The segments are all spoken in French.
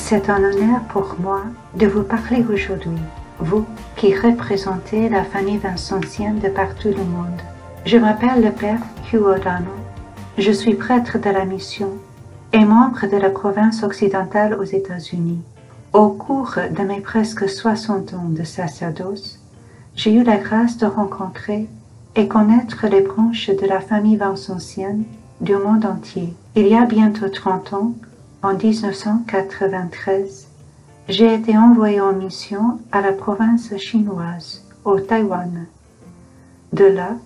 C'est un honneur pour moi de vous parler aujourd'hui, vous qui représentez la famille vincentienne de partout le monde. Je m'appelle le Père Hugh O'Donnell. Je suis prêtre de la mission et membre de la province occidentale aux États-Unis. Au cours de mes presque 60 ans de sacerdoce, j'ai eu la grâce de rencontrer et connaître les branches de la famille vincentienne du monde entier. Il y a bientôt 30 ans, en 1993, j'ai été envoyé en mission à la province chinoise, au Taïwan. De là,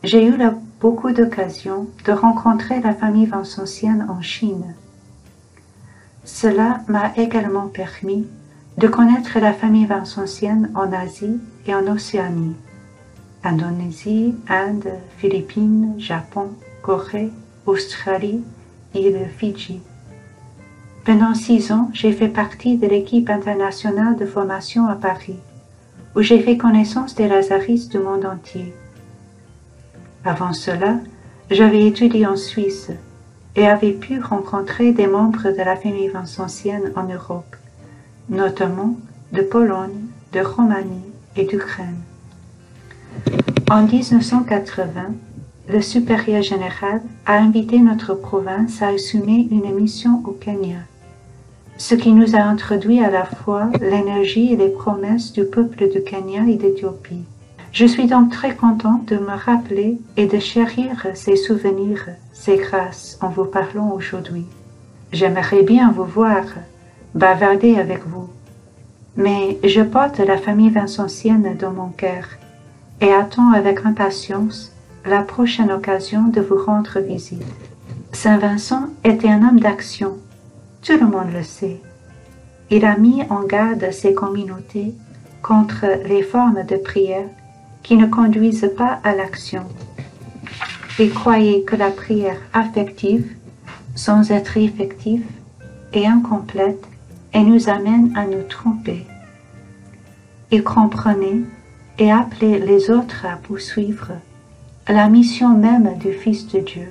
j'ai eu beaucoup d'occasions de rencontrer la famille vincentienne en Chine. Cela m'a également permis de connaître la famille vincentienne en Asie et en Océanie, Indonésie, Inde, Philippines, Japon, Corée, Australie et le Fidji. Pendant 6 ans, j'ai fait partie de l'équipe internationale de formation à Paris, où j'ai fait connaissance des lazaristes du monde entier. Avant cela, j'avais étudié en Suisse et avais pu rencontrer des membres de la famille vincentienne en Europe, notamment de Pologne, de Roumanie et d'Ukraine. En 1980, le supérieur général a invité notre province à assumer une mission au Kenya, ce qui nous a introduit à la fois l'énergie et les promesses du peuple du Kenya et d'Éthiopie. Je suis donc très contente de me rappeler et de chérir ces souvenirs, ces grâces en vous parlant aujourd'hui. J'aimerais bien vous voir, bavarder avec vous, mais je porte la famille vincentienne dans mon cœur et attends avec impatience la prochaine occasion de vous rendre visite. Saint Vincent était un homme d'action, tout le monde le sait. Il a mis en garde ses communautés contre les formes de prière qui ne conduisent pas à l'action. Il croyait que la prière affective, sans être effective, est incomplète et nous amène à nous tromper. Il comprenait et appelait les autres à poursuivre la mission même du Fils de Dieu.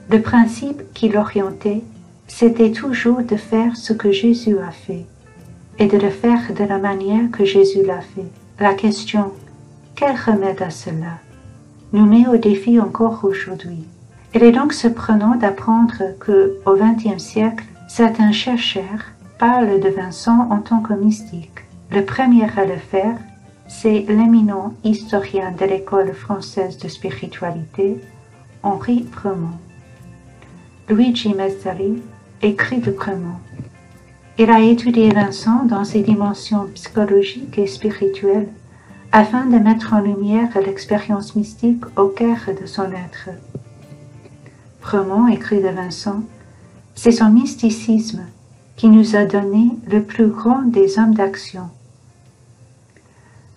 Le principe qui l'orientait, c'était toujours de faire ce que Jésus a fait et de le faire de la manière que Jésus l'a fait. La question « Quel remède à cela ?» nous met au défi encore aujourd'hui. Il est donc surprenant d'apprendre que, au XXe siècle, certains chercheurs parlent de Vincent en tant que mystique. Le premier à le faire, c'est l'éminent historien de l'école française de spiritualité, Henri Bremont. Luigi Mazzari écrit de Bremont. Il a étudié Vincent dans ses dimensions psychologiques et spirituelles afin de mettre en lumière l'expérience mystique au cœur de son être. Bremont écrit de Vincent, c'est son mysticisme qui nous a donné le plus grand des hommes d'action.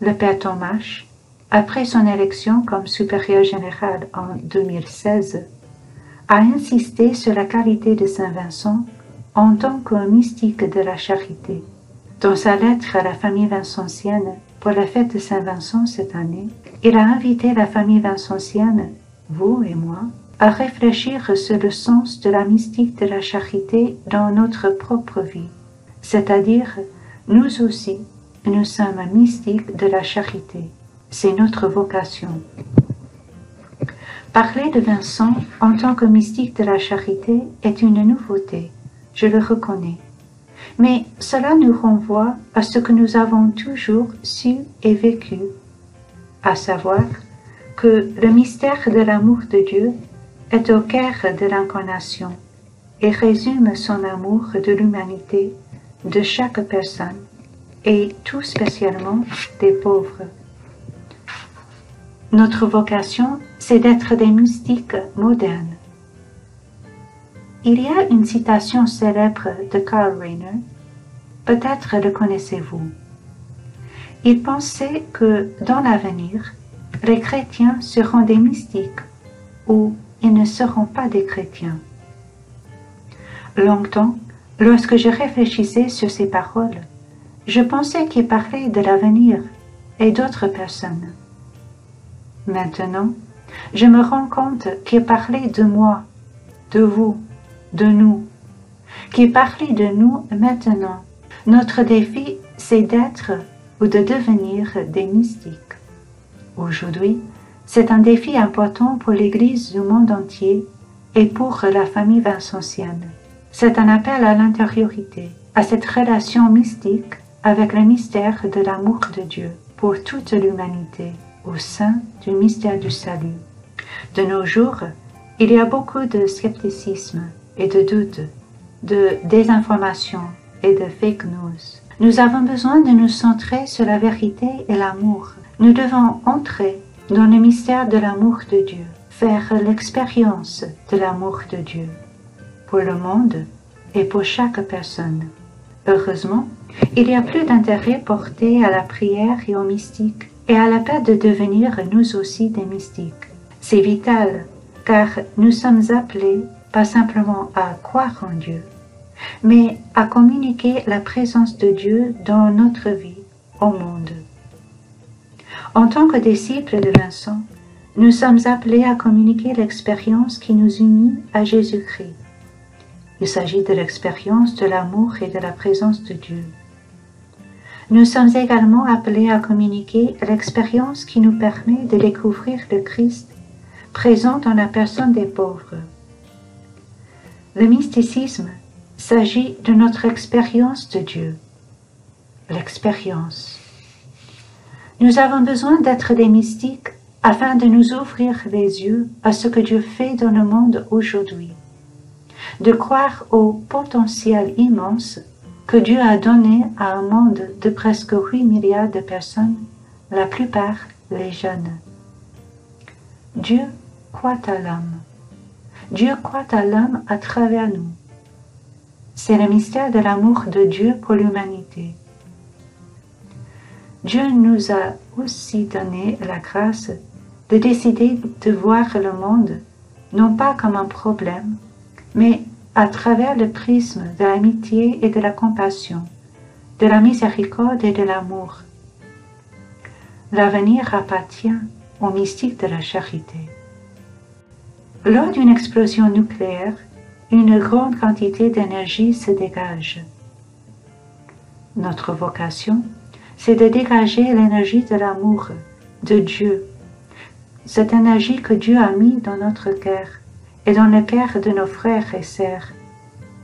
Le Père Thomas, après son élection comme supérieur général en 2016, a insisté sur la qualité de Saint Vincent en tant que mystique de la charité. Dans sa lettre à la famille vincentienne pour la fête de Saint Vincent cette année, il a invité la famille vincentienne, vous et moi, à réfléchir sur le sens de la mystique de la charité dans notre propre vie, c'est-à-dire nous aussi, nous sommes mystiques de la charité. C'est notre vocation. Parler de Vincent en tant que mystique de la charité est une nouveauté, je le reconnais. Mais cela nous renvoie à ce que nous avons toujours su et vécu, à savoir que le mystère de l'amour de Dieu est au cœur de l'incarnation et résume son amour de l'humanité, de chaque personne, et tout spécialement des pauvres. Notre vocation, c'est d'être des mystiques modernes. Il y a une citation célèbre de Karl Rahner, peut-être le connaissez-vous. Il pensait que, dans l'avenir, les chrétiens seront des mystiques ou ils ne seront pas des chrétiens. Longtemps, lorsque je réfléchissais sur ces paroles, je pensais qu'il parlait de l'avenir et d'autres personnes. Maintenant, je me rends compte qu'il parlait de moi, de vous, de nous, qu'il parlait de nous maintenant Notre défi, c'est d'être ou de devenir des mystiques. Aujourd'hui, c'est un défi important pour l'Église du monde entier et pour la famille vincentienne. C'est un appel à l'intériorité, à cette relation mystique avec le mystère de l'amour de Dieu pour toute l'humanité au sein du mystère du salut. De nos jours, il y a beaucoup de scepticisme et de doute, de désinformation et de fake news. Nous avons besoin de nous centrer sur la vérité et l'amour. Nous devons entrer dans le mystère de l'amour de Dieu, faire l'expérience de l'amour de Dieu pour le monde et pour chaque personne. Heureusement, il y a plus d'intérêt porté à la prière et au mystique et à l'appel de devenir nous aussi des mystiques. C'est vital car nous sommes appelés pas simplement à croire en Dieu, mais à communiquer la présence de Dieu dans notre vie, au monde. En tant que disciples de Vincent, nous sommes appelés à communiquer l'expérience qui nous unit à Jésus-Christ. Il s'agit de l'expérience de l'amour et de la présence de Dieu. Nous sommes également appelés à communiquer l'expérience qui nous permet de découvrir le Christ présent dans la personne des pauvres. Le mysticisme s'agit de notre expérience de Dieu. L'expérience. Nous avons besoin d'être des mystiques afin de nous ouvrir les yeux à ce que Dieu fait dans le monde aujourd'hui, de croire au potentiel immense que Dieu a donné à un monde de presque 8 milliards de personnes, la plupart les jeunes. Dieu croit à l'homme. Dieu croit à l'homme à travers nous. C'est le mystère de l'amour de Dieu pour l'humanité. Dieu nous a aussi donné la grâce de décider de voir le monde non pas comme un problème, mais à travers le prisme de l'amitié et de la compassion, de la miséricorde et de l'amour. L'avenir appartient aux mystiques de la charité. Lors d'une explosion nucléaire, une grande quantité d'énergie se dégage. Notre vocation, c'est de dégager l'énergie de l'amour de Dieu, cette énergie que Dieu a mise dans notre cœur et dans le cœur de nos frères et sœurs,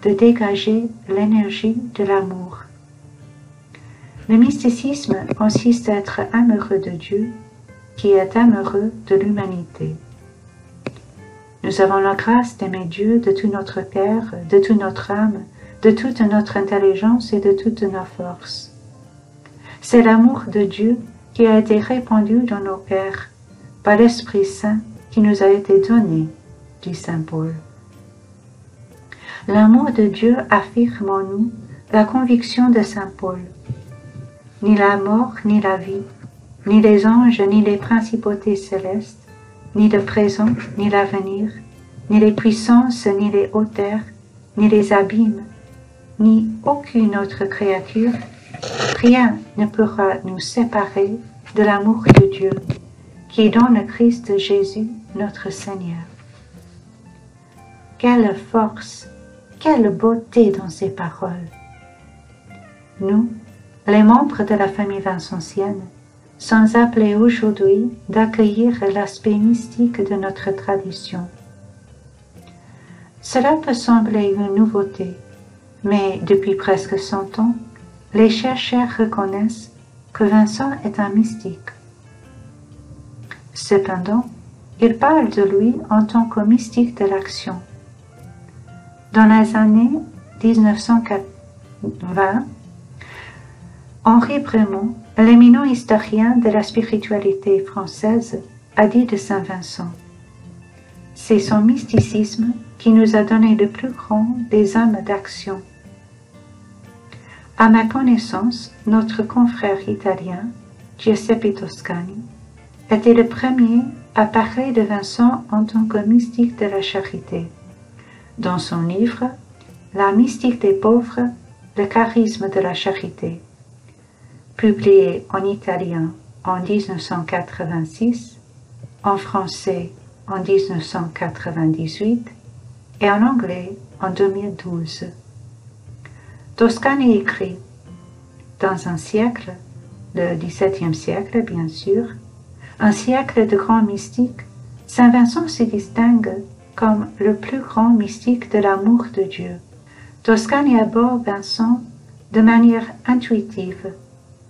de dégager l'énergie de l'amour. Le mysticisme consiste à être amoureux de Dieu, qui est amoureux de l'humanité. Nous avons la grâce d'aimer Dieu de tout notre cœur, de toute notre âme, de toute notre intelligence et de toutes nos forces. C'est l'amour de Dieu qui a été répandu dans nos cœurs par l'Esprit Saint qui nous a été donné, dit Saint Paul. L'amour de Dieu affirme en nous la conviction de Saint Paul. Ni la mort, ni la vie, ni les anges, ni les principautés célestes, ni le présent, ni l'avenir, ni les puissances, ni les hauteurs, ni les abîmes, ni aucune autre créature, rien ne pourra nous séparer de l'amour de Dieu, qui est dans le Christ Jésus, notre Seigneur. Quelle force, quelle beauté dans ces paroles! Nous, les membres de la famille vincentienne, sommes appelés aujourd'hui d'accueillir l'aspect mystique de notre tradition. Cela peut sembler une nouveauté, mais depuis presque 100 ans, les chercheurs reconnaissent que Vincent est un mystique. Cependant, ils parlent de lui en tant que mystique de l'action. Dans les années 1920, Henri Bremont, l'éminent historien de la spiritualité française, a dit de Saint Vincent: « C'est son mysticisme qui nous a donné le plus grand des hommes d'action. » À ma connaissance, notre confrère italien, Giuseppe Toscani, était le premier à parler de Vincent en tant que mystique de la charité. Dans son livre « La mystique des pauvres, le charisme de la charité », publié en italien en 1986, en français en 1998 et en anglais en 2012. Toscani écrit: Dans un siècle, le XVIIe siècle bien sûr, un siècle de grands mystiques, Saint Vincent se distingue comme le plus grand mystique de l'amour de Dieu. Toscani aborde Vincent de manière intuitive,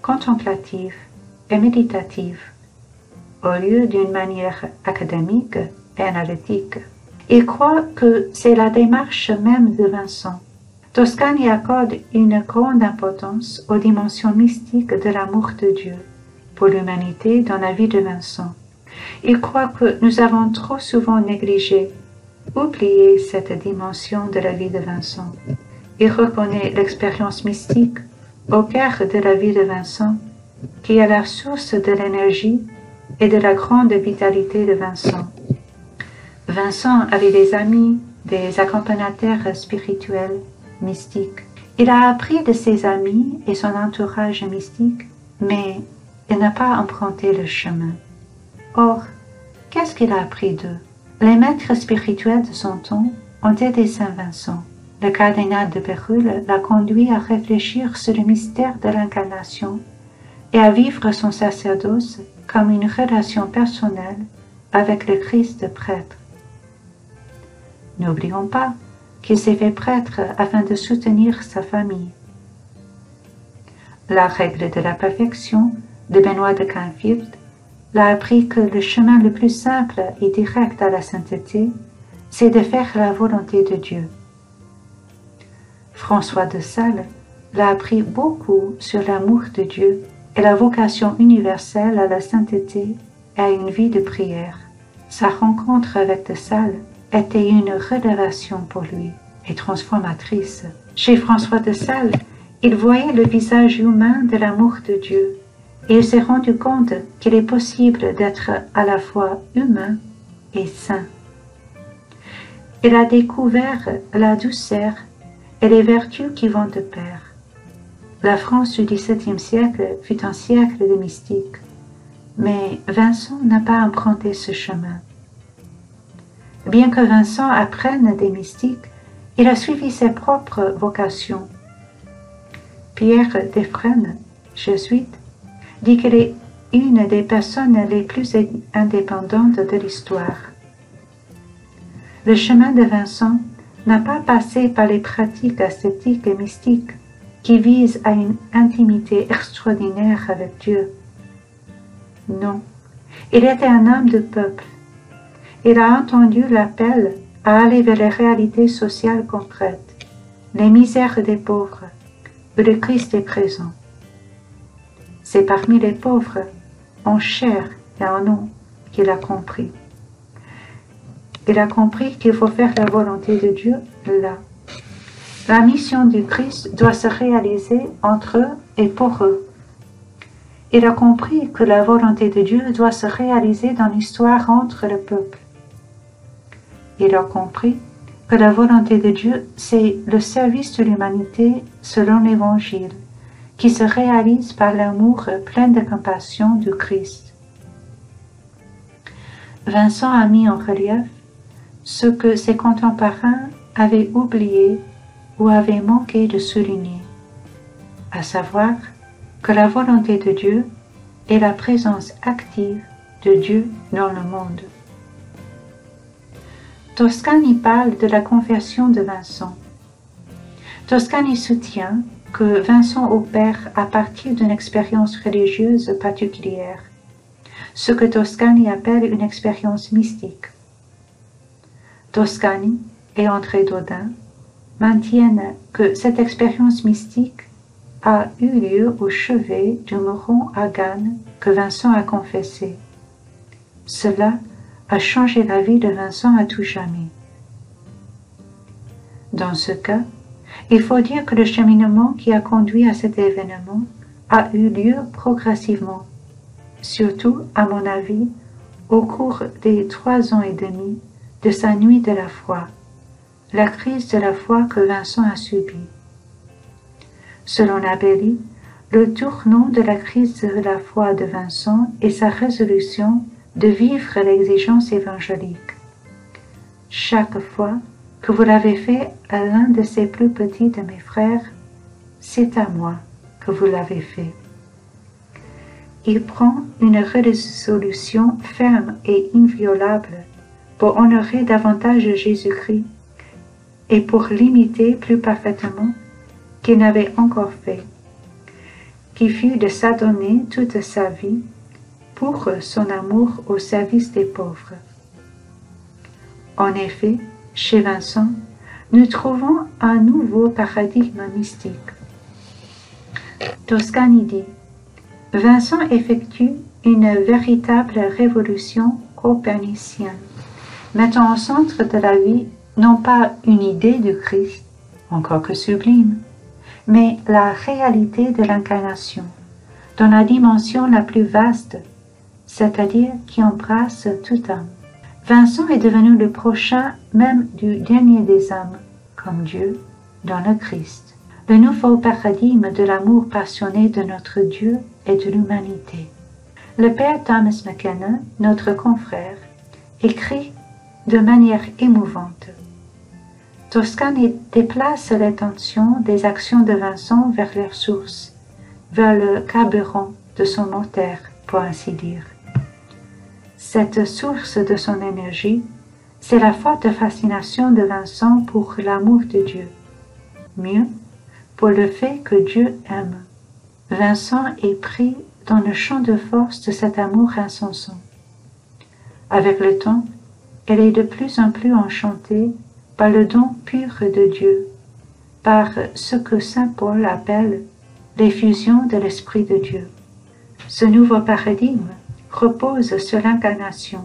contemplative et méditative, au lieu d'une manière académique et analytique. Il croit que c'est la démarche même de Vincent. Toscani accorde une grande importance aux dimensions mystiques de l'amour de Dieu pour l'humanité dans la vie de Vincent. Il croit que nous avons trop souvent négligé, oublié cette dimension de la vie de Vincent. Il reconnaît l'expérience mystique au cœur de la vie de Vincent, qui est la source de l'énergie et de la grande vitalité de Vincent. Vincent avait des amis, des accompagnateurs spirituels, mystiques. Il a appris de ses amis et son entourage mystique, mais il n'a pas emprunté le chemin. Or, qu'est-ce qu'il a appris d'eux? Les maîtres spirituels de son temps ont été Saint Vincent. Le cardinal de Bérulle l'a conduit à réfléchir sur le mystère de l'incarnation et à vivre son sacerdoce comme une relation personnelle avec le Christ prêtre. N'oublions pas qu'il s'est fait prêtre afin de soutenir sa famille. La règle de la perfection de Benoît de Canfield l'a appris que le chemin le plus simple et direct à la sainteté, c'est de faire la volonté de Dieu. François de Sales l'a appris beaucoup sur l'amour de Dieu et la vocation universelle à la sainteté et à une vie de prière. Sa rencontre avec de Sales était une révélation pour lui et transformatrice. Chez François de Sales, il voyait le visage humain de l'amour de Dieu et il s'est rendu compte qu'il est possible d'être à la fois humain et saint. Il a découvert la douceur et les vertus qui vont de pair. La France du XVIIe siècle fut un siècle de mystiques, mais Vincent n'a pas emprunté ce chemin. Bien que Vincent apprenne des mystiques, il a suivi ses propres vocations. Pierre Defresne, jésuite, dit qu'elle est une des personnes les plus indépendantes de l'histoire. Le chemin de Vincent n'a pas passé par les pratiques ascétiques et mystiques qui visent à une intimité extraordinaire avec Dieu. Non, il était un homme de peuple. Il a entendu l'appel à aller vers les réalités sociales concrètes, les misères des pauvres, où le Christ est présent. C'est parmi les pauvres, en chair et en eau, qu'il a compris. Il a compris qu'il faut faire la volonté de Dieu là. La mission du Christ doit se réaliser entre eux et pour eux. Il a compris que la volonté de Dieu doit se réaliser dans l'histoire entre le peuple. Il a compris que la volonté de Dieu, c'est le service de l'humanité selon l'Évangile, qui se réalise par l'amour plein de compassion du Christ. Vincent a mis en relief ce que ses contemporains avaient oublié ou avaient manqué de souligner, à savoir que la volonté de Dieu est la présence active de Dieu dans le monde. Toscani parle de la conversion de Vincent. Toscani soutient que Vincent opère à partir d'une expérience religieuse particulière, ce que Toscani appelle une expérience mystique. Toscani et André Daudin maintiennent que cette expérience mystique a eu lieu au chevet du moron à Gane que Vincent a confessé. Cela a changé la vie de Vincent à tout jamais. Dans ce cas, il faut dire que le cheminement qui a conduit à cet événement a eu lieu progressivement, surtout, à mon avis, au cours des 3 ans et demi de sa nuit de la foi, la crise de la foi que Vincent a subie. Selon Abelli, le tournant de la crise de la foi de Vincent est sa résolution de vivre l'exigence évangélique. Chaque fois que vous l'avez fait à l'un de ces plus petits de mes frères, c'est à moi que vous l'avez fait. Il prend une résolution ferme et inviolable pour honorer davantage Jésus-Christ et pour l'imiter plus parfaitement qu'il n'avait encore fait, qui fut de s'adonner toute sa vie pour son amour au service des pauvres. En effet, chez Vincent, nous trouvons un nouveau paradigme mystique. Toscani dit: Vincent effectue une véritable révolution copernicienne, mettant au centre de la vie non pas une idée du Christ, encore que sublime, mais la réalité de l'incarnation, dans la dimension la plus vaste, c'est-à-dire qui embrasse toute âme. Vincent est devenu le prochain même du dernier des âmes, comme Dieu, dans le Christ, le nouveau paradigme de l'amour passionné de notre Dieu et de l'humanité. Le père Thomas McKenna, notre confrère, écrit de manière émouvante. Toscani déplace l'attention des actions de Vincent vers leur source, vers le carburant de son moteur, pour ainsi dire. Cette source de son énergie, c'est la forte fascination de Vincent pour l'amour de Dieu. Mieux, pour le fait que Dieu aime. Vincent est pris dans le champ de force de cet amour incessant. Avec le temps, elle est de plus en plus enchantée par le don pur de Dieu, par ce que saint Paul appelle l'effusion de l'Esprit de Dieu. Ce nouveau paradigme repose sur l'incarnation.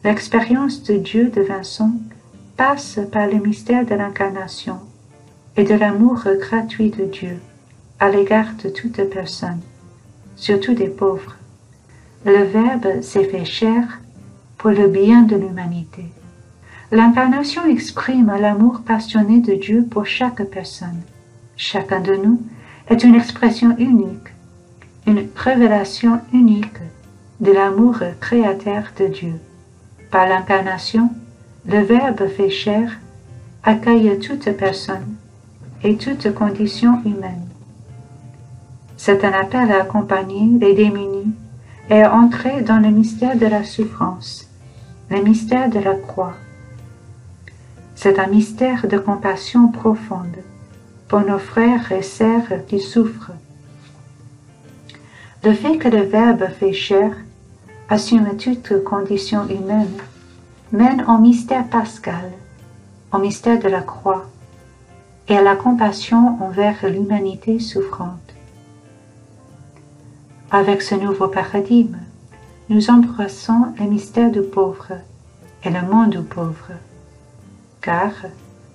L'expérience de Dieu de Vincent passe par le mystère de l'incarnation et de l'amour gratuit de Dieu à l'égard de toute personne, surtout des pauvres. Le Verbe s'est fait chair pour le bien de l'humanité. L'incarnation exprime l'amour passionné de Dieu pour chaque personne. Chacun de nous est une expression unique, une révélation unique de l'amour créateur de Dieu. Par l'incarnation, le Verbe fait chair accueille toute personne et toute condition humaine. C'est un appel à accompagner les démunis et à entrer dans le mystère de la souffrance, le mystère de la croix. C'est un mystère de compassion profonde pour nos frères et sœurs qui souffrent. Le fait que le Verbe fait chair assume toute condition humaine mène au mystère pascal, au mystère de la croix et à la compassion envers l'humanité souffrante. Avec ce nouveau paradigme, nous embrassons le mystère du pauvre et le monde du pauvre, car,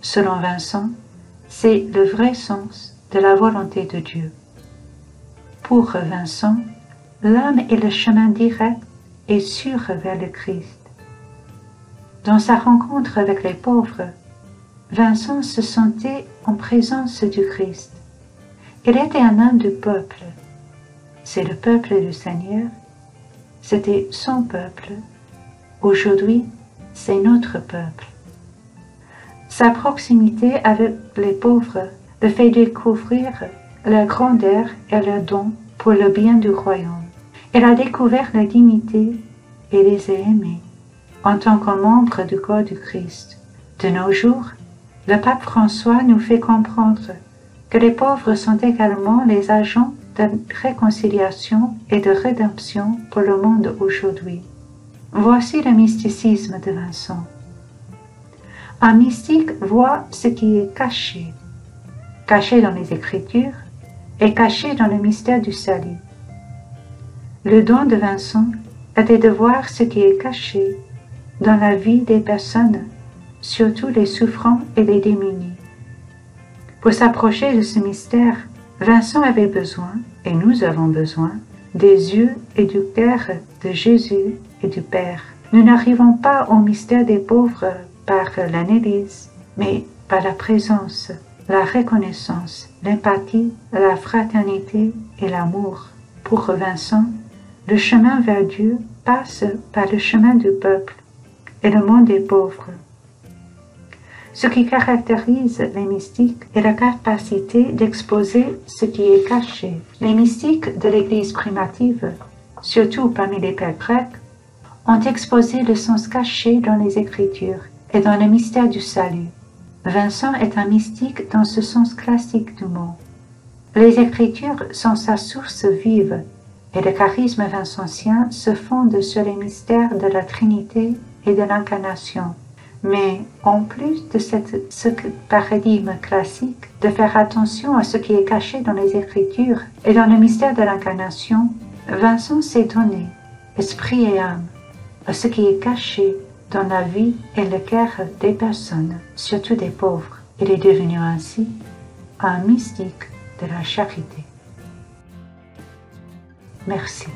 selon Vincent, c'est le vrai sens de la volonté de Dieu. Pour Vincent, l'âme est le chemin direct et sûr vers le Christ. Dans sa rencontre avec les pauvres, Vincent se sentait en présence du Christ. Il était un homme du peuple. C'est le peuple du Seigneur. C'était son peuple. Aujourd'hui, c'est notre peuple. Sa proximité avec les pauvres le fait découvrir leur grandeur et leur don pour le bien du royaume. Il a découvert la dignité et les a aimés en tant que membre du corps du Christ. De nos jours, le pape François nous fait comprendre que les pauvres sont également les agents de réconciliation et de rédemption pour le monde aujourd'hui. Voici le mysticisme de Vincent. Un mystique voit ce qui est caché, caché dans les Écritures et caché dans le mystère du salut. Le don de Vincent était de voir ce qui est caché dans la vie des personnes, surtout les souffrants et les démunis. Pour s'approcher de ce mystère, Vincent avait besoin, et nous avons besoin, des yeux et du cœur de Jésus et du Père. Nous n'arrivons pas au mystère des pauvres par l'analyse, mais par la présence, la reconnaissance, l'empathie, la fraternité et l'amour. Pour Vincent, le chemin vers Dieu passe par le chemin du peuple et le monde des pauvres. Ce qui caractérise les mystiques est la capacité d'exposer ce qui est caché. Les mystiques de l'Église primitive, surtout parmi les pères grecs, ont exposé le sens caché dans les Écritures et dans le mystère du salut. Vincent est un mystique dans ce sens classique du mot. Les Écritures sont sa source vive et le charisme vincentien se fonde sur les mystères de la Trinité et de l'Incarnation. Mais en plus de ce paradigme classique, de faire attention à ce qui est caché dans les Écritures et dans le mystère de l'Incarnation, Vincent s'est donné, esprit et âme, à ce qui est caché dans la vie et le cœur des personnes, surtout des pauvres. Il est devenu ainsi un mystique de la charité. Merci.